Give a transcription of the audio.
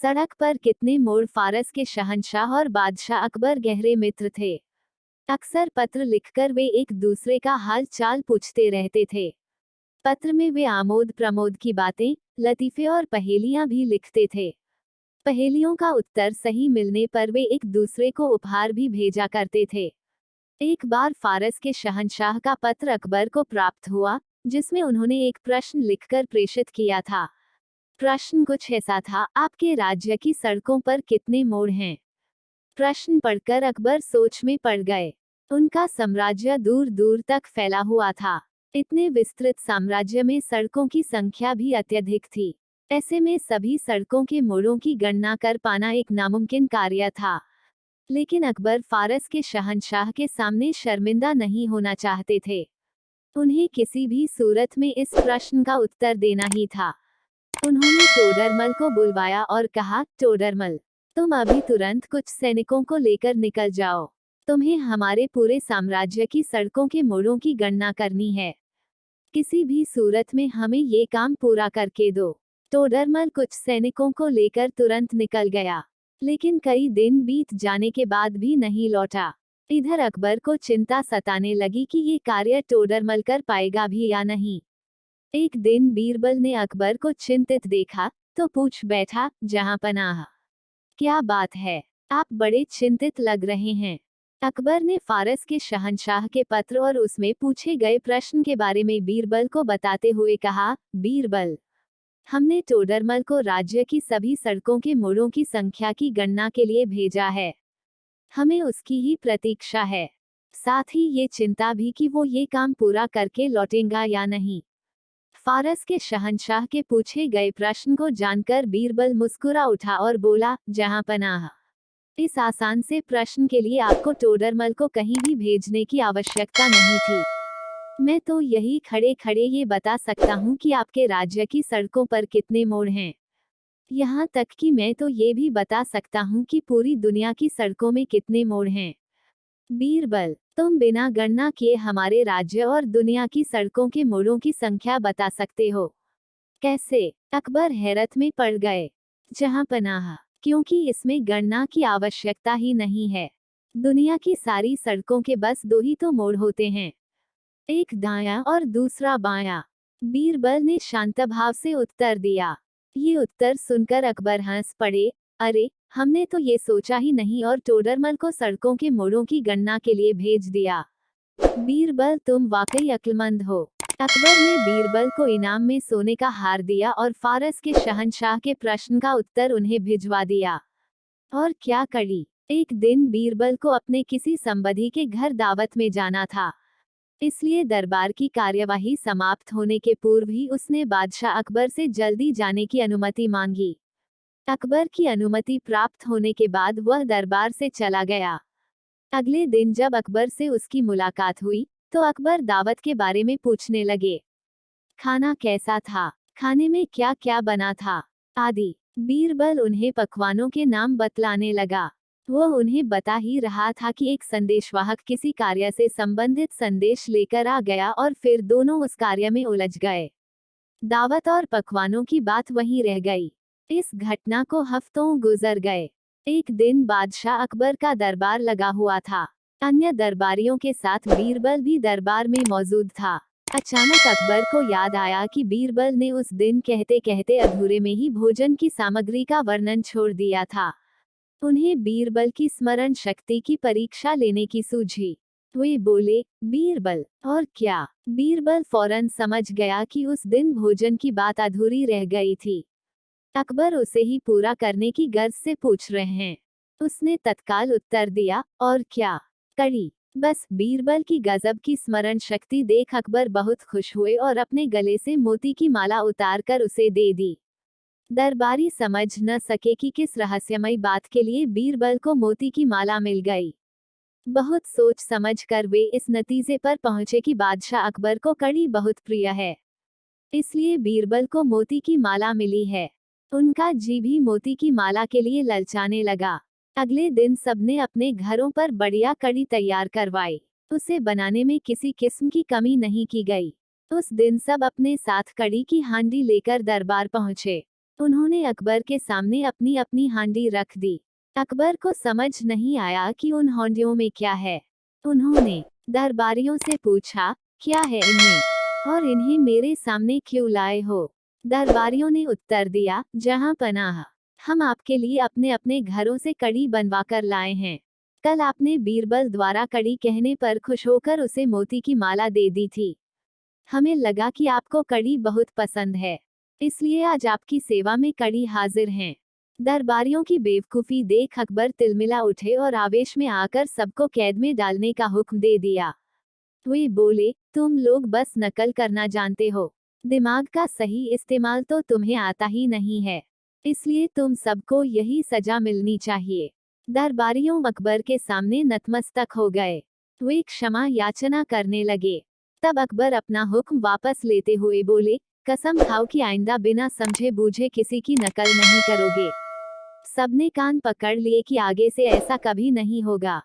सड़क पर कितने मोड़। फारस के शहंशाह और बादशाह अकबर गहरे मित्र थे। अक्सर पत्र लिखकर वे एक दूसरे का हाल चाल पूछते रहते थे। पत्र में वे आमोद प्रमोद की बातें, लतीफे और पहेलियां भी लिखते थे। पहेलियों का उत्तर सही मिलने पर वे एक दूसरे को उपहार भी भेजा करते थे। एक बार फारस के शहंशाह का पत्र अकबर को प्राप्त हुआ, जिसमें उन्होंने एक प्रश्न लिखकर प्रेषित किया था। प्रश्न कुछ ऐसा था, आपके राज्य की सड़कों पर कितने मोड़ हैं? प्रश्न पढ़कर अकबर सोच में पड़ गए। उनका साम्राज्य दूर दूर तक फैला हुआ था। इतने विस्तृत साम्राज्य में सड़कों की संख्या भी अत्यधिक थी। ऐसे में सभी सड़कों के मोड़ों की गणना कर पाना एक नामुमकिन कार्य था। लेकिन अकबर फारस के शहंशाह के सामने शर्मिंदा नहीं होना चाहते थे। उन्हें किसी भी सूरत में इस प्रश्न का उत्तर देना ही था। उन्होंने टोडरमल को बुलवाया और कहा, टोडरमल, तुम अभी तुरंत कुछ सैनिकों को लेकर निकल जाओ। तुम्हें हमारे पूरे साम्राज्य की सड़कों के मोड़ों की गणना करनी है। किसी भी सूरत में हमें ये काम पूरा करके दो। टोडरमल कुछ सैनिकों को लेकर तुरंत निकल गया, लेकिन कई दिन बीत जाने के बाद भी नहीं लौटा। इधर अकबर को चिंता सताने लगी कि ये कार्य टोडरमल कर पाएगा भी या नहीं। एक दिन बीरबल ने अकबर को चिंतित देखा तो पूछ बैठा, जहांपनाह, क्या बात है? आप बड़े चिंतित लग रहे हैं। अकबर ने फारस के शहंशाह के पत्र और उसमें पूछे गए प्रश्न के बारे में बीरबल को बताते हुए कहा, बीरबल, हमने टोडरमल को राज्य की सभी सड़कों के मोड़ों की संख्या की गणना के लिए भेजा है। हमें उसकी ही प्रतीक्षा है। साथ ही ये चिंता भी कि वो ये काम पूरा करके लौटेगा या नहीं। फारस के शहंशाह के पूछे गए प्रश्न को जानकर बीरबल मुस्कुरा उठा और बोला, जहांपनाह, इस आसान से प्रश्न के लिए आपको टोडरमल को कहीं भी भेजने की आवश्यकता नहीं थी। मैं तो यही खड़े खड़े ये बता सकता हूँ कि आपके राज्य की सड़कों पर कितने मोड़ हैं। यहाँ तक कि मैं तो ये भी बता सकता हूँ कि पूरी दुनिया की सड़कों में कितने मोड़ हैं। बीरबल, तुम बिना गणना किए हमारे राज्य और दुनिया की सड़कों के मोड़ों की संख्या बता सकते हो? कैसे? अकबर हैरत में पड़ गए। जहांपनाह, क्योंकि इसमें गणना की आवश्यकता ही नहीं है। दुनिया की सारी सड़कों के बस दो ही तो मोड़ होते हैं, एक दायां और दूसरा बायां। बीरबल ने शांत भाव से उत्तर दिया। ये उत्तर सुनकर अकबर हंस पड़े। अरे, हमने तो ये सोचा ही नहीं और टोडरमल को सड़कों के मोड़ों की गणना के लिए भेज दिया। बीरबल, तुम वाकई अक्लमंद हो। अकबर ने बीरबल को इनाम में सोने का हार दिया और फारस के शहंशाह के प्रश्न का उत्तर उन्हें भिजवा दिया। और क्या करी, एक दिन बीरबल को अपने किसी संबंधी के घर दावत में जाना था। इसलिए दरबार की कार्यवाही समाप्त होने के पूर्व ही उसने बादशाह अकबर से जल्दी जाने की अनुमति मांगी। अकबर की अनुमति प्राप्त होने के बाद वह दरबार से चला गया। अगले दिन जब अकबर से उसकी मुलाकात हुई तो अकबर दावत के बारे में पूछने लगे। खाना कैसा था? खाने में क्या क्या बना था? आदि। बीरबल उन्हें पकवानों के नाम बतलाने लगा। वह उन्हें बता ही रहा था कि एक संदेशवाहक किसी कार्य से संबंधित संदेश लेकर आ गया और फिर दोनों उस कार्य में उलझ गए। दावत और पकवानों की बात वहीं रह गई। इस घटना को हफ्तों गुजर गए। एक दिन बादशाह अकबर का दरबार लगा हुआ था। अन्य दरबारियों के साथ बीरबल भी दरबार में मौजूद था। अचानक अकबर को याद आया कि बीरबल ने उस दिन कहते कहते अधूरे में ही भोजन की सामग्री का वर्णन छोड़ दिया था। उन्हें बीरबल की स्मरण शक्ति की परीक्षा लेने की सूझी। वे बोले, बीरबल, और क्या? बीरबल फौरन समझ गया कि उस दिन भोजन की बात अधूरी रह गई थी। अकबर उसे ही पूरा करने की गर्ज से पूछ रहे हैं। उसने तत्काल उत्तर दिया, और क्या? कड़ी। बस बीरबल की गजब की स्मरण शक्ति देख अकबर बहुत खुश हुए और अपने गले से मोती की माला उतार कर उसे दे दी। दरबारी समझ न सके कि किस रहस्यमयी बात के लिए बीरबल को मोती की माला मिल गई। बहुत सोच समझ कर वे इस नतीजे पर पहुंचे कि बादशाह अकबर को कड़ी बहुत प्रिय है, इसलिए बीरबल को मोती की माला मिली है। उनका जी भी मोती की माला के लिए ललचाने लगा। अगले दिन सबने अपने घरों पर बढ़िया कड़ी तैयार करवाई। उसे बनाने में किसी किस्म की कमी नहीं की गई। उस दिन सब अपने साथ कड़ी की हांडी लेकर दरबार पहुंचे। उन्होंने अकबर के सामने अपनी अपनी हांडी रख दी। अकबर को समझ नहीं आया कि उन हांडियों में क्या है। उन्होंने दरबारियों से पूछा, क्या है इनमें और इन्हें मेरे सामने क्यों लाए हो? दरबारियों ने उत्तर दिया, जहां पनाह, हम आपके लिए अपने अपने घरों से कड़ी बनवाकर लाए हैं। कल आपने बीरबल द्वारा कड़ी कहने पर खुश होकर उसे मोती की माला दे दी थी। हमें लगा कि आपको कड़ी बहुत पसंद है, इसलिए आज आपकी सेवा में कड़ी हाजिर हैं। दरबारियों की बेवकूफी देख अकबर तिलमिला उठे और आवेश में आकर सबको कैद में डालने का हुक्म दे दिया। वे बोले, तुम लोग बस नकल करना जानते हो, दिमाग का सही इस्तेमाल तो तुम्हें आता ही नहीं है, इसलिए तुम सबको यही सजा मिलनी चाहिए। दरबारियों अकबर के सामने नतमस्तक हो गए। वे क्षमा याचना करने लगे। तब अकबर अपना हुक्म वापस लेते हुए बोले, कसम खाओ कि आइंदा बिना समझे बूझे किसी की नकल नहीं करोगे। सबने कान पकड़ लिए कि आगे से ऐसा कभी नहीं होगा।